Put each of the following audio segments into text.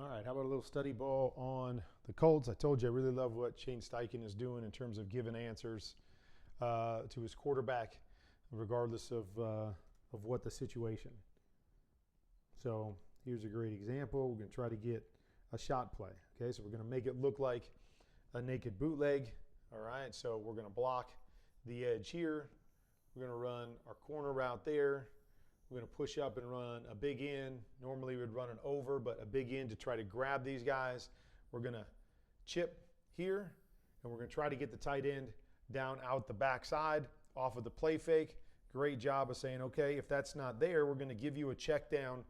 All right, how about a little study ball on the Colts? I told you I really love what Shane Steichen is doing in terms of giving answers to his quarterback, regardless of what the situation. So here's a great example. We're going to try to get a shot play. Okay, so we're going to make it look like a naked bootleg. All right, so we're going to block the edge here. We're going to run our corner route there. We're going to push up and run a big in. Normally we'd run an over, but a big in to try to grab these guys. We're going to chip here, and we're going to try to get the tight end down out the backside off of the play fake. Great job of saying, okay, if that's not there, we're going to give you a check down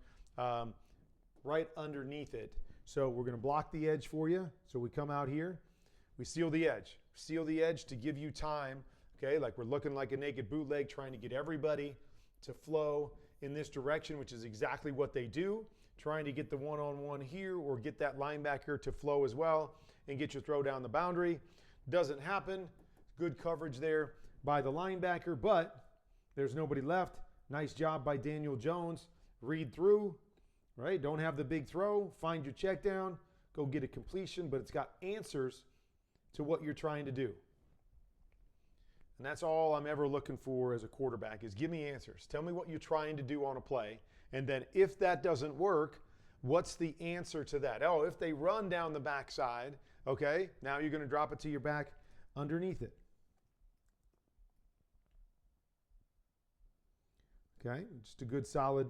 right underneath it. So we're going to block the edge for you. So we come out here. We seal the edge. Seal the edge to give you time, okay, like we're looking like a naked bootleg, trying to get everybody to flow in this direction, which is exactly what they do, trying to get the one-on-one here or get that linebacker to flow as well and get your throw down the boundary. Doesn't happen. Good coverage there by the linebacker, but there's nobody left. Nice job by Daniel Jones. Read through, right? Don't have the big throw. Find your check down. Go get a completion, but it's got answers to what you're trying to do. And that's all I'm ever looking for as a quarterback is give me answers. Tell me what you're trying to do on a play. And then if that doesn't work, what's the answer to that? Oh, if they run down the backside, okay, now you're going to drop it to your back underneath it. Okay, just a good solid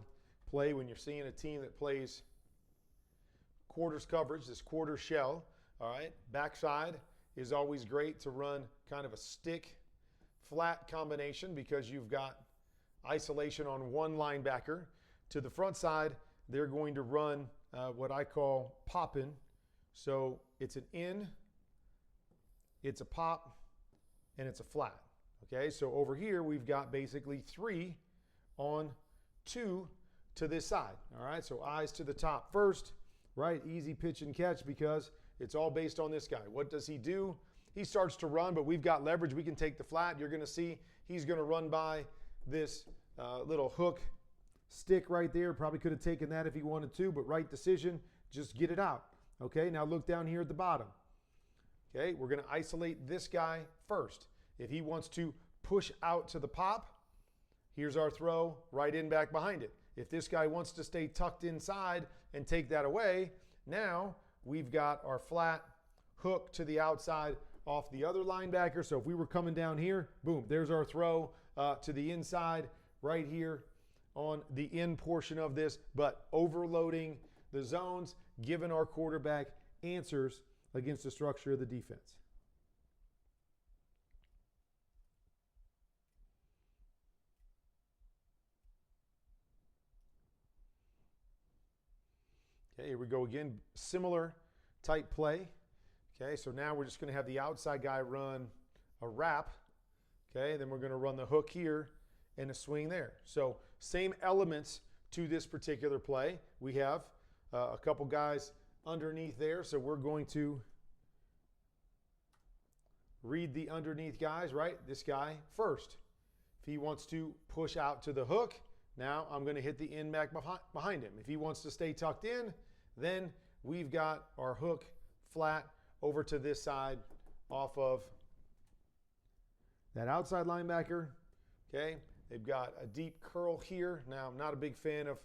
play when you're seeing a team that plays quarters coverage, this quarter shell. All right, backside is always great to run kind of a stick flat combination because you've got isolation on one linebacker. To the front side, they're going to run what I call popping. So it's an in, it's a pop, and it's a flat. Okay, so over here we've got basically 3 on 2 to this side. All right, so eyes to the top first, right? Easy pitch and catch because it's all based on this guy. What does he do? He starts to run, but we've got leverage. We can take the flat. You're going to see he's going to run by this little hook stick right there. Probably could have taken that if he wanted to, but right decision. Just get it out. Okay, now look down here at the bottom. Okay, we're going to isolate this guy first. If he wants to push out to the pop, here's our throw right in back behind it. If this guy wants to stay tucked inside and take that away, now we've got our flat hook to the outside off the other linebacker. So if we were coming down here, boom, there's our throw to the inside right here on the in portion of this, but overloading the zones, giving our quarterback answers against the structure of the defense. Okay, here we go again. Similar type play. Okay, so now we're just going to have the outside guy run a wrap. Okay, then we're going to run the hook here and a swing there. So same elements to this particular play. We have a couple guys underneath there, so we're going to read the underneath guys, right? This guy first. If he wants to push out to the hook, now I'm going to hit the in back behind him. If he wants to stay tucked in, then we've got our hook flat over to this side off of that outside linebacker. Okay, they've got a deep curl here. Now, I'm not a big fan of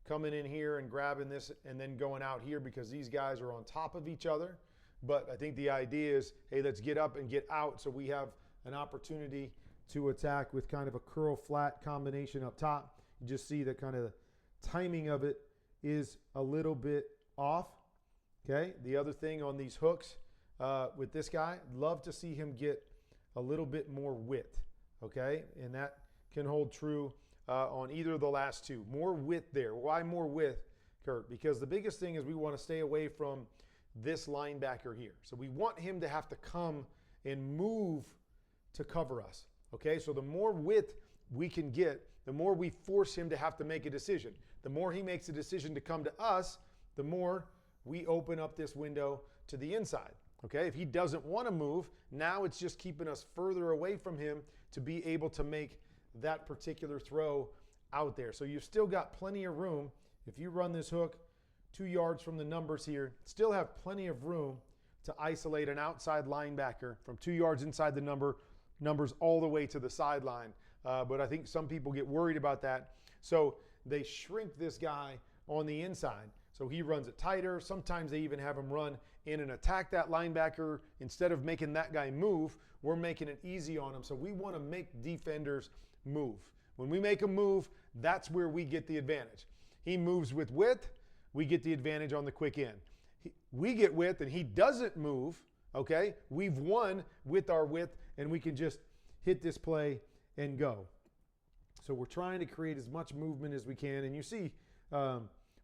coming in here and grabbing this and then going out here because these guys are on top of each other. But I think the idea is, hey, let's get up and get out so we have an opportunity to attack with kind of a curl flat combination up top. You just see that kind of timing of it is a little bit off. Okay, the other thing on these hooks with this guy, love to see him get a little bit more width. Okay, and that can hold true on either of the last two. More width there. Why more width, Kurt? Because the biggest thing is we want to stay away from this linebacker here. So we want him to have to come and move to cover us. Okay, so the more width we can get, the more we force him to have to make a decision. The more he makes a decision to come to us, the more we open up this window to the inside. Okay, if he doesn't want to move, now it's just keeping us further away from him to be able to make that particular throw out there. So you've still got plenty of room if you run this hook 2 yards from the numbers here. Still have plenty of room to isolate an outside linebacker from 2 yards inside the numbers all the way to the sideline. But I think some people get worried about that. So they shrink this guy on the inside. So he runs it tighter. Sometimes they even have him run in and attack that linebacker. Instead of making that guy move, we're making it easy on him. So we want to make defenders move. When we make him move, that's where we get the advantage. He moves with width, we get the advantage on the quick end. We get width and he doesn't move, okay? We've won with our width and we can just hit this play and go. So we're trying to create as much movement as we can. And you see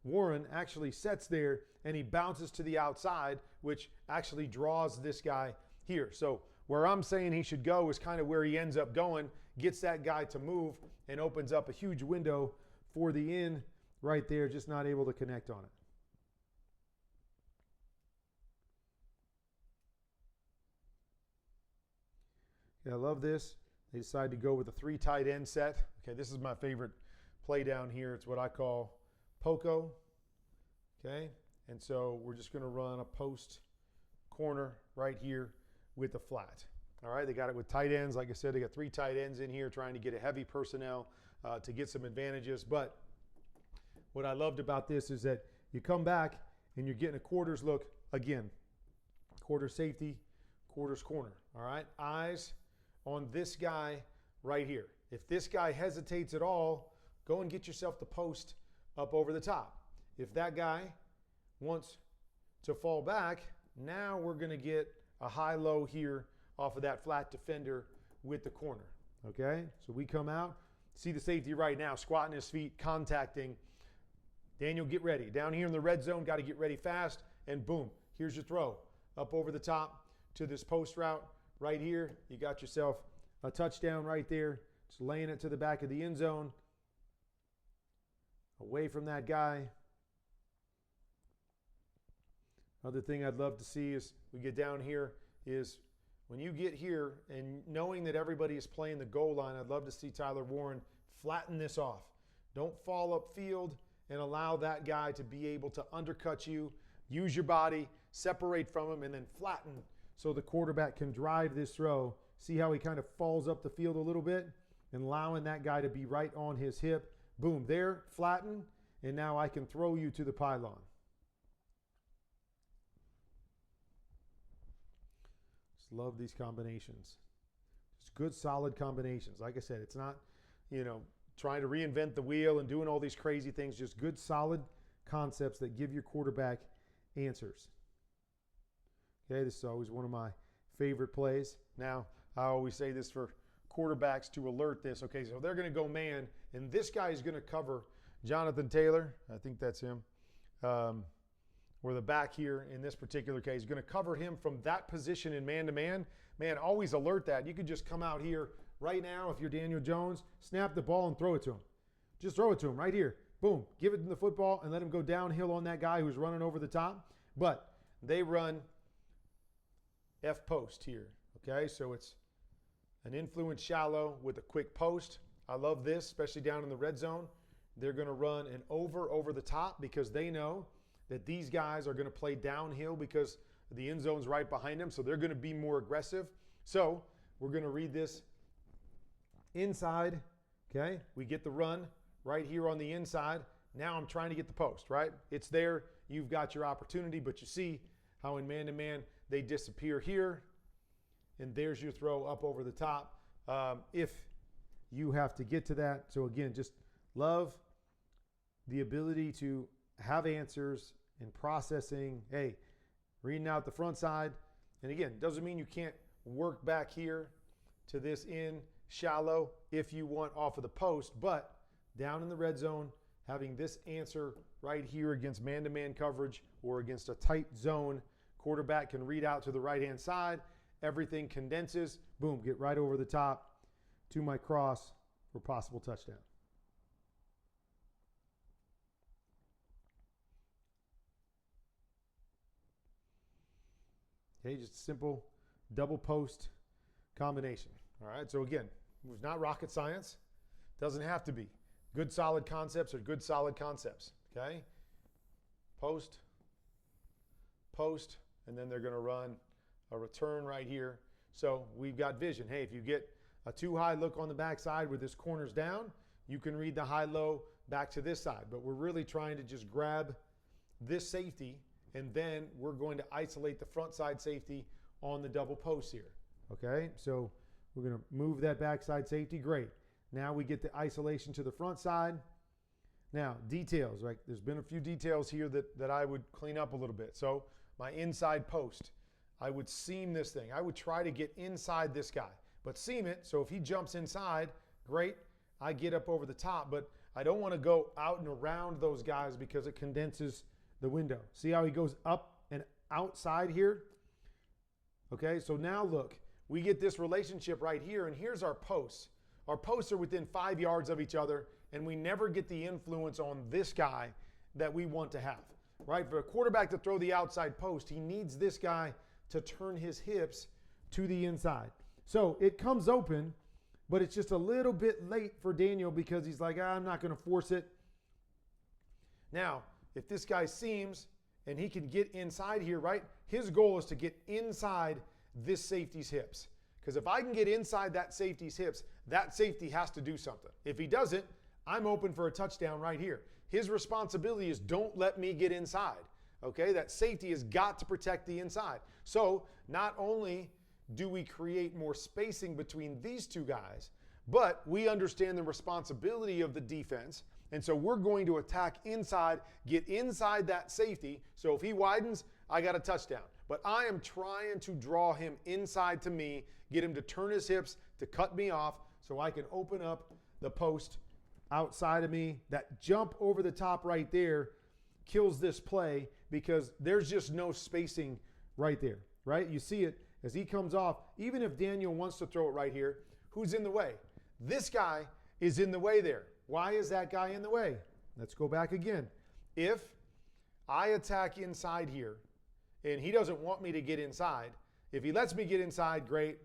Warren actually sets there and he bounces to the outside, which actually draws this guy here. So where I'm saying he should go is kind of where he ends up going, gets that guy to move and opens up a huge window for the in right there, just not able to connect on it. Yeah, I love this. They decide to go with a 3 tight end set. Okay, this is my favorite play down here. It's what I call Poco. Okay, and so we're just going to run a post corner right here with the flat. All right, they got it with tight ends. Like I said, they got 3 tight ends in here trying to get a heavy personnel to get some advantages. But what I loved about this is that you come back and you're getting a quarters look again. Quarter safety, quarters corner. All right, eyes on this guy right here. If this guy hesitates at all, go and get yourself the post up over the top. If that guy wants to fall back, now we're going to get a high-low here off of that flat defender with the corner. Okay, so we come out, see the safety right now, squatting his feet, contacting. Daniel, get ready. Down here in the red zone, got to get ready fast, and boom, here's your throw. Up over the top to this post route right here. You got yourself a touchdown right there. Just laying it to the back of the end zone. Away from that guy. Other thing I'd love to see is we get down here is when you get here and knowing that everybody is playing the goal line, I'd love to see Tyler Warren flatten this off. Don't fall upfield and allow that guy to be able to undercut you, use your body, separate from him, and then flatten so the quarterback can drive this throw. See how he kind of falls up the field a little bit and allowing that guy to be right on his hip. Boom, there, flatten, and now I can throw you to the pylon. Just love these combinations. Just good, solid combinations. Like I said, it's not, trying to reinvent the wheel and doing all these crazy things. Just good, solid concepts that give your quarterback answers. Okay, this is always one of my favorite plays. Now, I always say this for quarterbacks to alert this. Okay, so they're going to go man, and this guy is going to cover Jonathan Taylor. I think that's him. Or the back here in this particular case, going to cover him from that position in man-to-man. Man, always alert that. You could just come out here right now if you're Daniel Jones, snap the ball and throw it to him. Just throw it to him right here. Boom. Give it the football and let him go downhill on that guy who's running over the top. But they run F post here. Okay, so it's an influence shallow with a quick post. I love this, especially down in the red zone. They're going to run an over the top because they know that these guys are going to play downhill because the end zone's right behind them, so they're going to be more aggressive. So we're going to read this inside, okay? We get the run right here on the inside. Now I'm trying to get the post, right? It's there. You've got your opportunity, but you see how in man-to-man they disappear here, and there's your throw up over the top if you have to get to that. So again, just love the ability to have answers and processing, hey, reading out the front side. And again, doesn't mean you can't work back here to this in shallow if you want off of the post, but down in the red zone, having this answer right here against man-to-man coverage or against a tight zone, quarterback can read out to the right-hand side. Everything condenses. Boom, get right over the top to my cross for possible touchdown. Okay, just a simple double post combination. All right, so again, it was not rocket science. Doesn't have to be. Good solid concepts are good solid concepts, okay? post, post, and then they're going to run a return right here. So we've got vision. Hey, if you get a too high look on the backside where this corner's down, you can read the high-low back to this side. But we're really trying to just grab this safety, and then we're going to isolate the front side safety on the double post here. Okay, so we're going to move that backside safety. Great. Now we get the isolation to the front side. Now, details, right? There's been a few details here that I would clean up a little bit. So my inside post, I would seam this thing. I would try to get inside this guy, but seam it. So if he jumps inside, great. I get up over the top, but I don't want to go out and around those guys because it condenses the window. See how he goes up and outside here? Okay, so now look, we get this relationship right here, and here's our posts. Our posts are within 5 yards of each other, and we never get the influence on this guy that we want to have, right? For a quarterback to throw the outside post, he needs this guy to turn his hips to the inside. So it comes open, but it's just a little bit late for Daniel because he's like, I'm not going to force it. Now, if this guy seams and he can get inside here, right? His goal is to get inside this safety's hips. Because if I can get inside that safety's hips, that safety has to do something. If he doesn't, I'm open for a touchdown right here. His responsibility is don't let me get inside. Okay, that safety has got to protect the inside. So not only do we create more spacing between these two guys, but we understand the responsibility of the defense. And so we're going to attack inside, get inside that safety. So if he widens, I got a touchdown. But I am trying to draw him inside to me, get him to turn his hips, to cut me off so I can open up the post outside of me. That jump over the top right there kills this play because there's just no spacing right there, right? You see it as he comes off. Even if Daniel wants to throw it right here, who's in the way? This guy is in the way there. Why is that guy in the way? Let's go back again. If I attack inside here and he doesn't want me to get inside, if he lets me get inside, great.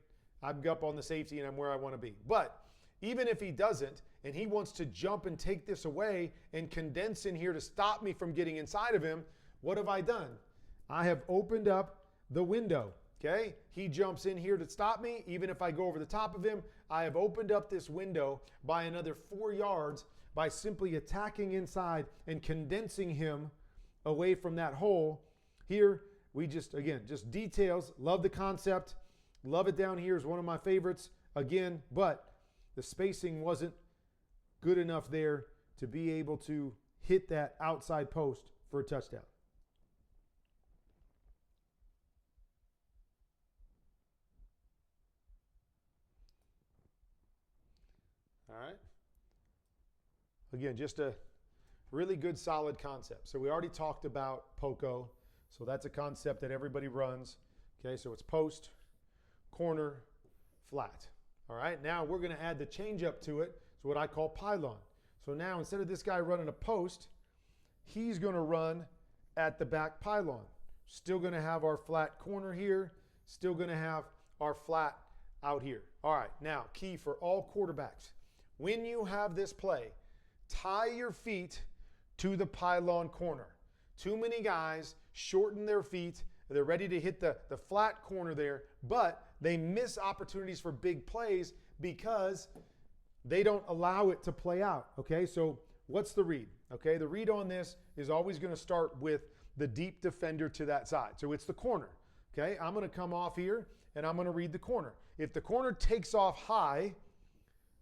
I'm up on the safety and I'm where I want to be. But even if he doesn't and he wants to jump and take this away and condense in here to stop me from getting inside of him, what have I done? I have opened up the window. Okay, he jumps in here to stop me. Even if I go over the top of him, I have opened up this window by another 4 yards by simply attacking inside and condensing him away from that hole. Here, we just details. Love the concept. Love it down here is one of my favorites. Again, but the spacing wasn't good enough there to be able to hit that outside post for a touchdown. All right. Again, just a really good, solid concept. So we already talked about POCO. So that's a concept that everybody runs. Okay, so it's post, corner, flat. All right, now we're going to add the changeup to it. It's what I call Pylon. So now instead of this guy running a post, he's going to run at the back pylon. Still going to have our flat corner here. Still going to have our flat out here. All right, now key for all quarterbacks. When you have this play, tie your feet to the pylon corner. Too many guys shorten their feet. They're ready to hit the flat corner there, but they miss opportunities for big plays because they don't allow it to play out. Okay, so what's the read? Okay, the read on this is always going to start with the deep defender to that side. So it's the corner. Okay, I'm going to come off here and I'm going to read the corner. If the corner takes off high,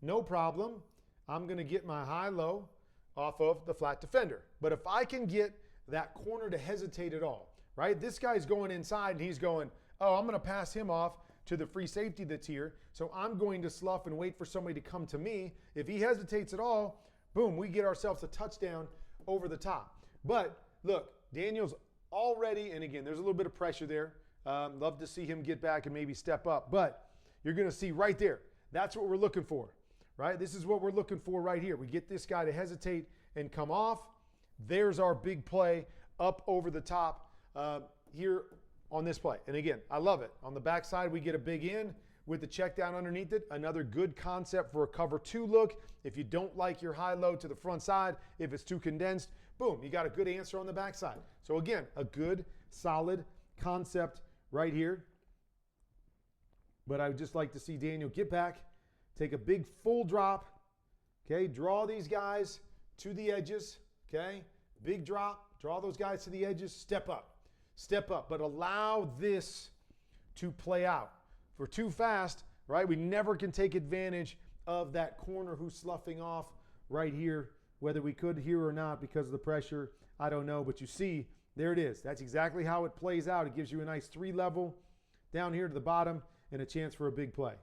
no problem. I'm going to get my high-low off of the flat defender. But if I can get that corner to hesitate at all, right? This guy's going inside and he's going, oh, I'm going to pass him off to the free safety that's here. So I'm going to slough and wait for somebody to come to me. If he hesitates at all, boom, we get ourselves a touchdown over the top. But look, Daniel's already, and again, there's a little bit of pressure there. Love to see him get back and maybe step up. But you're going to see right there, that's what we're looking for. Right? This is what we're looking for right here. We get this guy to hesitate and come off. There's our big play up over the top here on this play. And again, I love it. On the backside, we get a big in. with the check down underneath it. Another good concept for a cover 2 look. If you don't like your high-low to the front side, if it's too condensed, boom, you got a good answer on the backside. So again, a good, solid concept right here. But I would just like to see Daniel get back, take a big full drop, okay, draw these guys to the edges, okay, big drop, draw those guys to the edges, step up, but allow this to play out. If we're too fast, right, we never can take advantage of that corner who's sloughing off right here, whether we could here or not because of the pressure, I don't know, but you see, there it is. That's exactly how it plays out. It gives you a nice 3-level down here to the bottom and a chance for a big play.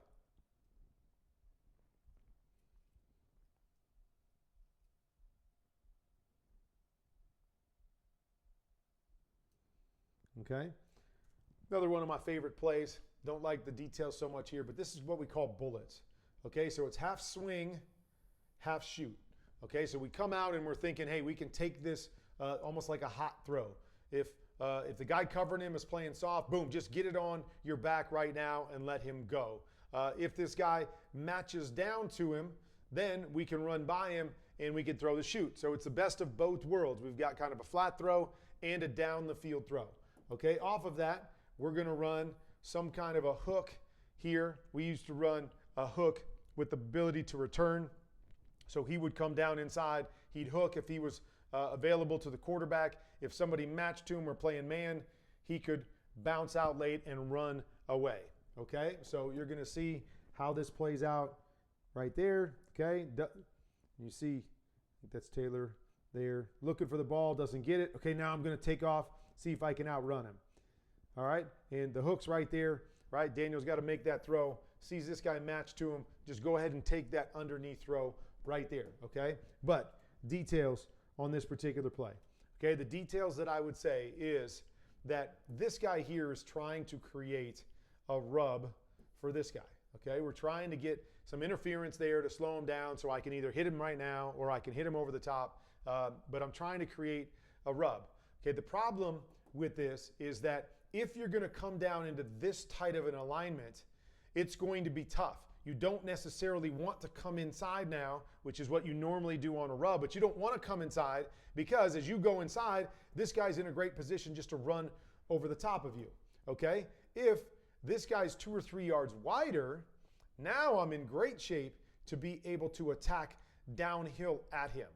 Okay. Another one of my favorite plays. Don't like the details so much here, but this is what we call bullets. Okay, so it's half swing, half shoot. Okay, so we come out and we're thinking, hey, we can take this almost like a hot throw. If the guy covering him is playing soft, boom, just get it on your back right now and let him go. If this guy matches down to him, then we can run by him and we can throw the shoot. So it's the best of both worlds. We've got kind of a flat throw and a down the field throw. Okay, off of that, we're going to run some kind of a hook here. We used to run a hook with the ability to return. So he would come down inside. He'd hook if he was available to the quarterback. If somebody matched to him or playing man, he could bounce out late and run away. Okay, so you're going to see how this plays out right there. Okay, you see that's Taylor there looking for the ball, doesn't get it. Okay, now I'm going to take off, see if I can outrun him. All right, and the hook's right there, right? Daniel's got to make that throw. Sees this guy match to him. Just go ahead and take that underneath throw right there, okay? But details on this particular play. Okay, the details that I would say is that this guy here is trying to create a rub for this guy, okay? We're trying to get some interference there to slow him down so I can either hit him right now or I can hit him over the top, but I'm trying to create a rub. Okay, the problem with this is that if you're going to come down into this tight of an alignment, it's going to be tough. You don't necessarily want to come inside now, which is what you normally do on a rub, but you don't want to come inside because as you go inside, this guy's in a great position just to run over the top of you, okay? If this guy's 2 or 3 yards wider, now I'm in great shape to be able to attack downhill at him.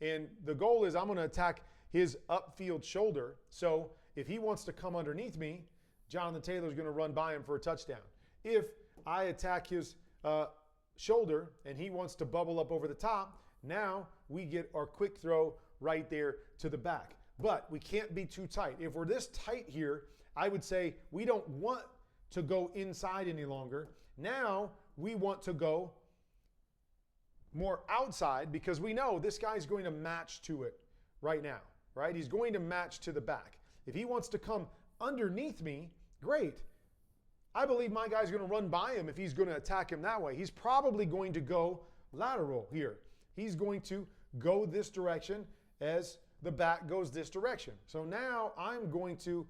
And the goal is I'm going to attack his upfield shoulder. So if he wants to come underneath me, Jonathan Taylor's going to run by him for a touchdown. If I attack his shoulder and he wants to bubble up over the top, now we get our quick throw right there to the back. But we can't be too tight. If we're this tight here, I would say we don't want to go inside any longer. Now we want to go more outside because we know this guy's going to match to it right now, right? He's going to match to the back. If he wants to come underneath me, great. I believe my guy's going to run by him if he's going to attack him that way. He's probably going to go lateral here. He's going to go this direction as the back goes this direction. So now I'm going to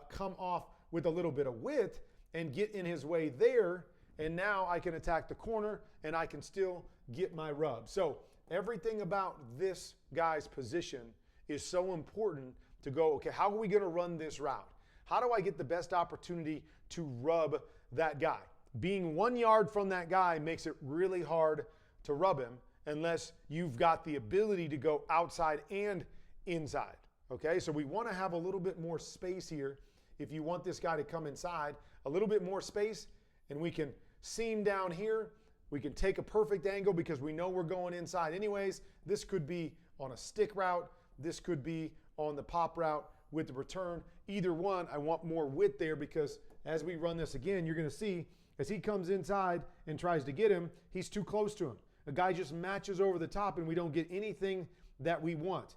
come off with a little bit of width and get in his way there, and now I can attack the corner and I can still get my rub. So everything about this guy's position is so important to go, okay, how are we going to run this route? How do I get the best opportunity to rub that guy? Being 1 yard from that guy makes it really hard to rub him unless you've got the ability to go outside and inside. Okay, so we want to have a little bit more space here. If you want this guy to come inside, a little bit more space, and we can seam down here. We can take a perfect angle because we know we're going inside anyways. This could be on a stick route. This could be on the pop route with the return. Either one, I want more width there because as we run this again, you're going to see as he comes inside and tries to get him, he's too close to him. A guy just matches over the top and we don't get anything that we want.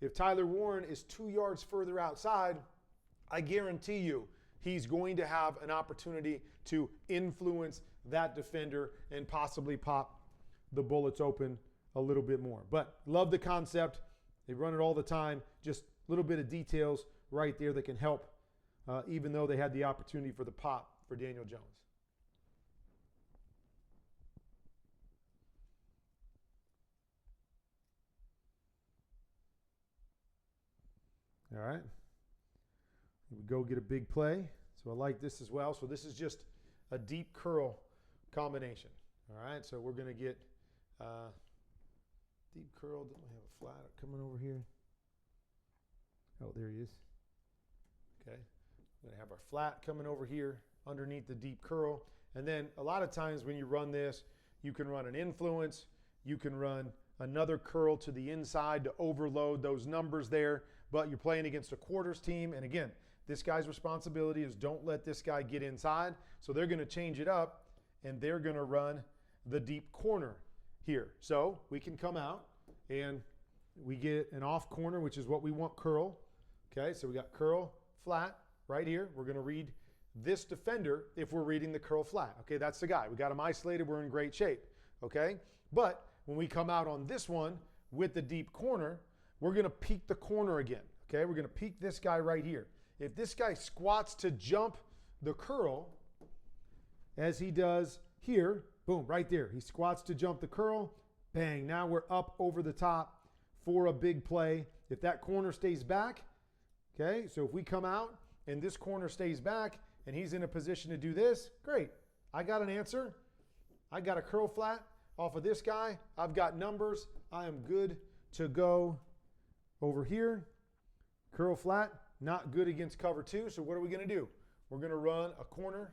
If Tyler Warren is 2 yards further outside, I guarantee you he's going to have an opportunity to influence that defender and possibly pop the bullets open a little bit more. But love the concept. They run it all the time. Just a little bit of details right there that can help, even though they had the opportunity for the pop for Daniel Jones. All right. We go get a big play. So I like this as well. So this is just a deep curl combination. All right. So we're going to get deep curl. Don't we have a flat coming over here? Oh, there he is. Okay. We're going to have our flat coming over here underneath the deep curl. And then a lot of times when you run this, you can run an influence. You can run another curl to the inside to overload those numbers there. But you're playing against a quarters team. And again, this guy's responsibility is don't let this guy get inside. So they're going to change it up, and they're going to run the deep corner here. So we can come out, and we get an off corner, which is what we want curl. Okay, so we got curl flat right here. We're going to read this defender if we're reading the curl flat. Okay, that's the guy. We got him isolated. We're in great shape. Okay, but when we come out on this one with the deep corner, we're going to peek the corner again. Okay, we're going to peek this guy right here. If this guy squats to jump the curl, as he does here, boom, right there. He squats to jump the curl, bang. Now we're up over the top for a big play. If that corner stays back, okay, so if we come out and this corner stays back and he's in a position to do this, great. I got an answer. I got a curl flat off of this guy. I've got numbers. I am good to go over here. Curl flat. Not good against cover two, so what are we going to do? We're going to run a corner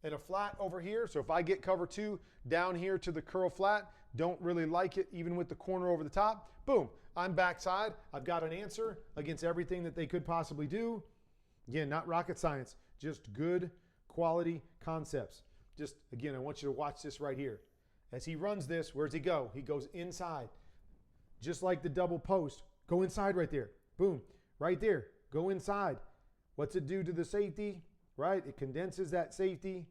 and a flat over here. So if I get cover two down here to the curl flat, don't really like it even with the corner over the top, boom, I'm backside. I've got an answer against everything that they could possibly do. Again, not rocket science, just good quality concepts. Just, again, I want you to watch this right here. As he runs this, where does he go? He goes inside. Just like the double post. Go inside right there. Boom, right there. Go inside. What's it do to the safety? Right? It condenses that safety.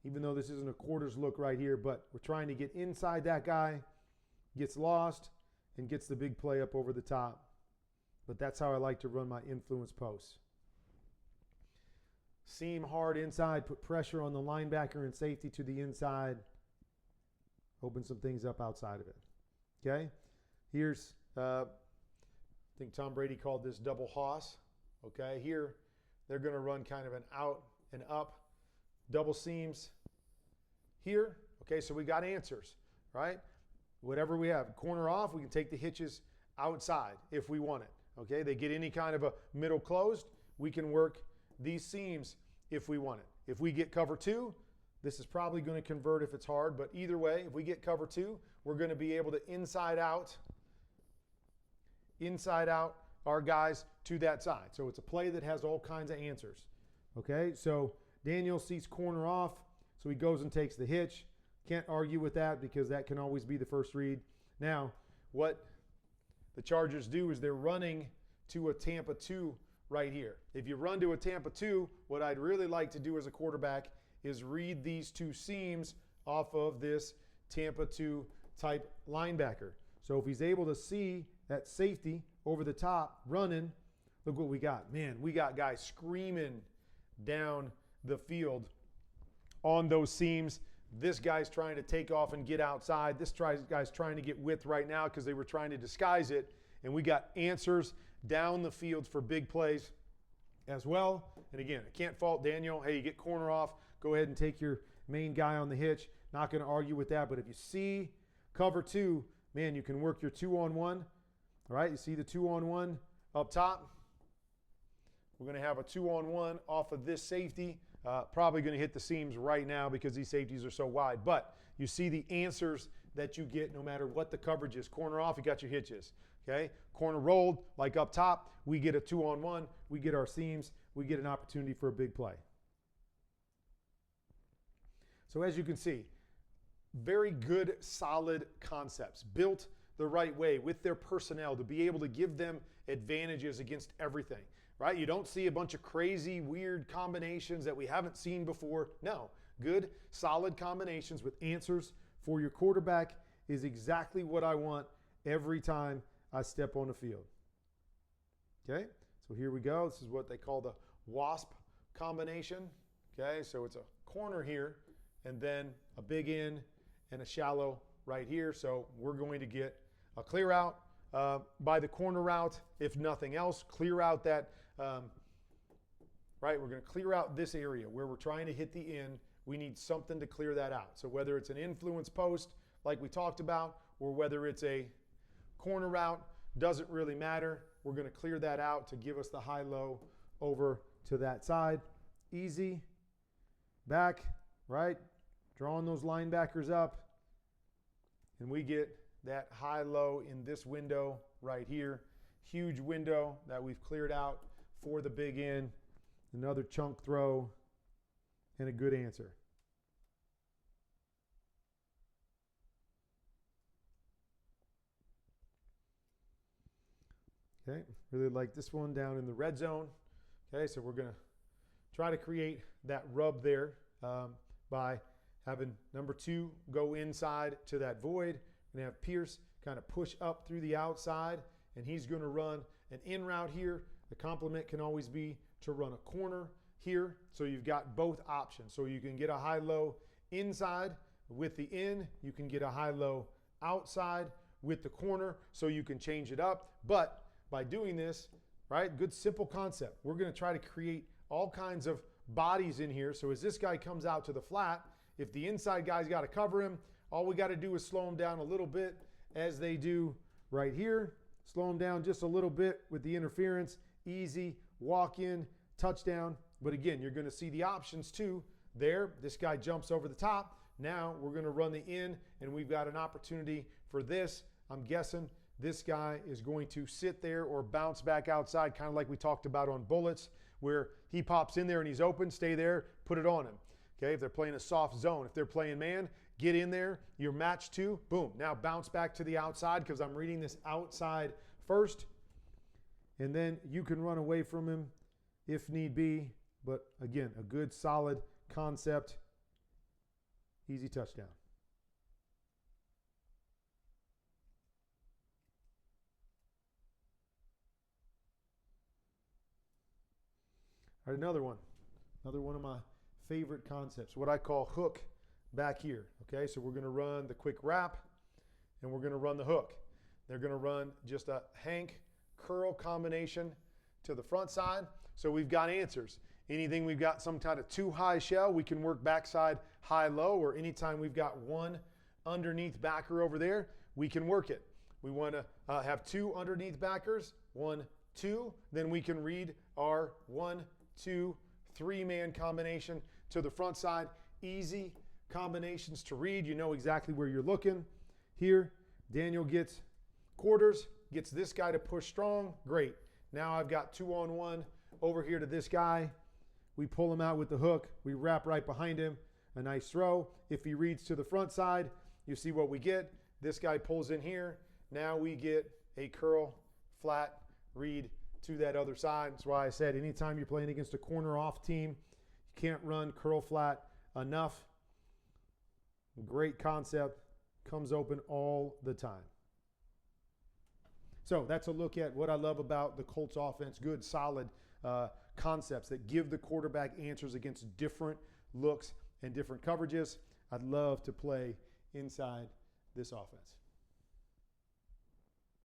Even though this isn't a quarters look right here, but we're trying to get inside that guy. Gets lost and gets the big play up over the top. But that's how I like to run my influence posts. Seam hard inside, put pressure on the linebacker and safety to the inside. Open some things up outside of it. Okay? Here's I think Tom Brady called this double hoss. Okay, here they're going to run kind of an out and up, double seams here. Okay, so we got answers, right? Whatever we have, corner off, we can take the hitches outside if we want it. Okay, they get any kind of a middle closed, we can work these seams if we want it. If we get cover two, this is probably going to convert if it's hard, but either way, if we get cover two, we're going to be able to inside out our guys to that side. So it's a play that has all kinds of answers. Okay, so Daniel sees corner off, so he goes and takes the hitch. Can't argue with that because that can always be the first read. Now, what the Chargers do is they're running to a Tampa 2 right here. If you run to a Tampa 2, what I'd really like to do as a quarterback is read these two seams off of this Tampa 2 type linebacker. So if he's able to see that safety over the top running, look what we got. Man, we got guys screaming down the field on those seams. This guy's trying to take off and get outside. This guy's trying to get width right now because they were trying to disguise it. And we got answers down the field for big plays as well. And again, I can't fault Daniel. Hey, you get corner off, go ahead and take your main guy on the hitch. Not going to argue with that. But if you see cover two, man, you can work your 2-on-1. All right, you see the 2-on-1 up top. We're going to have a 2-on-1 off of this safety. Probably going to hit the seams right now because these safeties are so wide. But you see the answers that you get no matter what the coverage is. Corner off, you got your hitches. Okay, corner rolled, like up top, we get a 2-on-1. We get our seams. We get an opportunity for a big play. So as you can see, very good, solid concepts built the right way with their personnel to be able to give them advantages against everything, right? You don't see a bunch of crazy, weird combinations that we haven't seen before. No, good, solid combinations with answers for your quarterback is exactly what I want every time I step on the field. Okay, so here we go. This is what they call the Wasp combination. Okay, so it's a corner here and then a big in and a shallow right here. So we're going to get a clear out, by the corner route, if nothing else. Clear out that, right? We're going to clear out this area where we're trying to hit the in. We need something to clear that out. So whether it's an influence post, like we talked about, or whether it's a corner route, doesn't really matter. We're going to clear that out to give us the high-low over to that side. Easy. Back, right? Drawing those linebackers up. And we get that high-low in this window right here. Huge window that we've cleared out for the big in. Another chunk throw and a good answer. Okay, really like this one down in the red zone. Okay, so we're going to try to create that rub there by having number 2 go inside to that void. We're going to have Pierce kind of push up through the outside, and he's going to run an in route here. The complement can always be to run a corner here, so you've got both options. So you can get a high-low inside with the in. You can get a high-low outside with the corner, so you can change it up. But by doing this, right, good simple concept. We're going to try to create all kinds of bodies in here. So as this guy comes out to the flat, if the inside guy's got to cover him, all we got to do is slow him down a little bit as they do right here. Slow him down just a little bit with the interference. Easy, walk in, touchdown. But again, you're going to see the options too. There, this guy jumps over the top. Now we're going to run the in, and we've got an opportunity for this. I'm guessing this guy is going to sit there or bounce back outside, kind of like we talked about on bullets, where he pops in there and he's open, stay there, put it on him. Okay, if they're playing a soft zone, if they're playing man, get in there, you're matched 2, boom. Now bounce back to the outside because I'm reading this outside first. And then you can run away from him if need be. But again, a good solid concept. Easy touchdown. All right, another one of my favorite concepts, what I call hook back here. Okay, so we're going to run the quick wrap, and we're going to run the hook. They're going to run just a Hank curl combination to the front side. So we've got answers. Anything we've got some kind of 2 high shell, we can work backside high-low, or anytime we've got 1 underneath backer over there, we can work it. We want to have 2 underneath backers, 1, 2. Then we can read our 1, 2, 3-man combination to the front side. Easy combinations to read. You know exactly where you're looking. Here, Daniel gets quarters, gets this guy to push strong. Great. Now I've got 2-on-1 over here to this guy. We pull him out with the hook. We wrap right behind him. A nice throw. If he reads to the front side, you see what we get. This guy pulls in here. Now we get a curl, flat, read to that other side. That's why I said anytime you're playing against a corner off team, you can't run curl flat enough. Great concept. Comes open all the time. So that's a look at what I love about the Colts offense. Good, solid concepts that give the quarterback answers against different looks and different coverages. I'd love to play inside this offense.